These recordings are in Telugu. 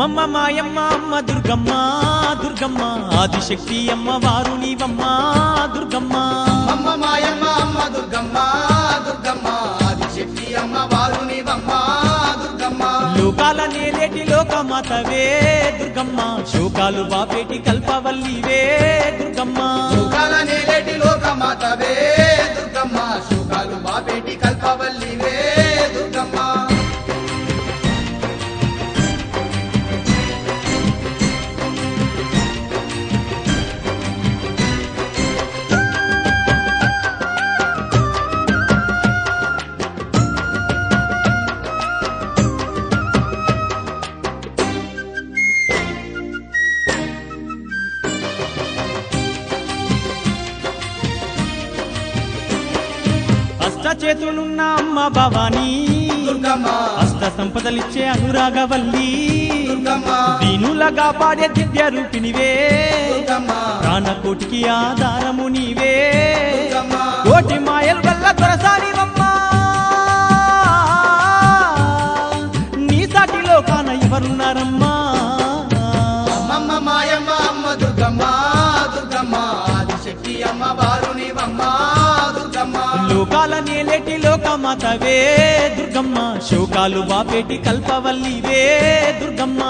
అమ్మమ్మ మాయమ్మ అమ్మ దుర్గమ్మ దుర్గమ్మ ఆదిశక్తి అమ్మ వారు నీవమ్మ దుర్గమ్మ. అమ్మ మాయమ్మ అమ్మ దుర్గమ్మ దుర్గమ్మ ఆదిశక్తి అమ్మ వారు నీవమ్మ దుర్గమ్మ. లోకాల నేలేటి లోకమాతవే దుర్గమ్మ, శోకాలు బాపేటి కల్పవల్లివే దుర్గమ్మ. శోకాల నేలేటి లోకమాతవే దుర్గమ్మ, శోకాలు బాపేటి కల్పవల్లివే దుర్గమ్మ. చేతులున్న అమ్మ భవానీ దుర్గమ్మ, అష్ట సంపదలిచ్చే అనురాగవల్లి దుర్గమ్మ, దీనులగా పాడే దివ్య రూపినివే దుర్గమ్మ, ప్రాణకోటికి ఆధారము నీవే దుర్గమ్మ. కోటి మాయలు వల్ల దొరసానివమ్మ, నీ సాటిలో కాన ఎవరున్నారమ్మా. అమ్మమ్మ మాయమ్మ అమ్మ దుర్గమ్మ దుర్గమ్మ ఆదిశక్తి అమ్మ వారు నీవమ్మ దుర్గమ్మ. లోకాల నేలేటి లోకమాతవే దుర్గమ్మ, శోకాలు బాపేటి కల్పవల్లివే దుర్గమ్మ.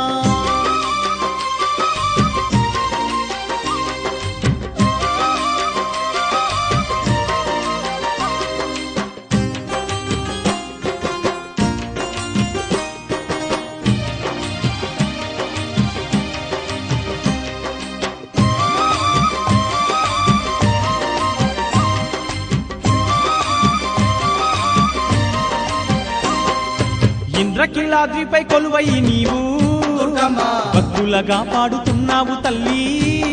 ఇంద్రకీలాద్రిపై కొలువై నీవు దుర్గమ్మ, భక్తులగా పాడుతున్నావు తల్లి.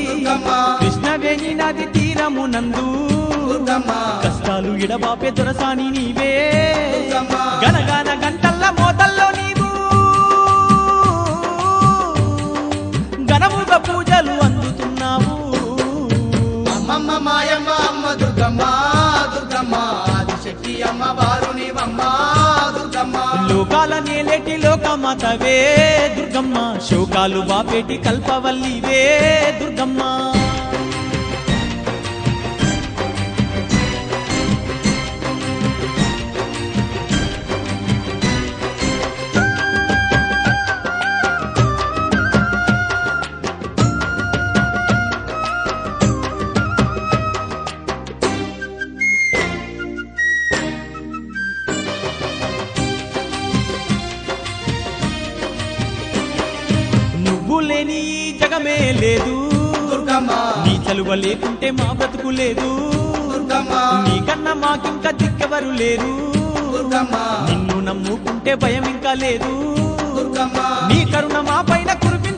దుర్గమ్మ, కృష్ణవేణి నది తీరమునందు దుర్గమ్మ, కష్టాలు ఎడబాపే దొరసాని నీవే. దుర్గమ్మ, గనగాన గంటల్ల మోతల్లో నీవు ఘనముగా పూజలు అందుతున్నావు. అమ్మమ్మ మాయమ్మ అమ్మ దుర్గమ్మ దుర్గమ్మ ఆదిశక్తి అమ్మ వారు నీవమ్మ దుర్గమ్మ. లోకాల నేలేటి లోకమాతవే దుర్గమ్మ, శోకాలు బాపేటి కల్పవల్లివే దుర్గమ్మ. నువ్వు లేని ఈ జగమే లేదు దుర్గమ్మ, నీ చలువ లేకుంటే మా బ్రతుకు లేదు. దుర్గమ్మ, నీకన్నా మాకింకా దిక్కెవరు లేరు. దుర్గమ్మ, నిన్ను నమ్ముకుంటే భయం ఇంకా లేదు. దుర్గమ్మ. నీ కరుణ మా పైన కురిపి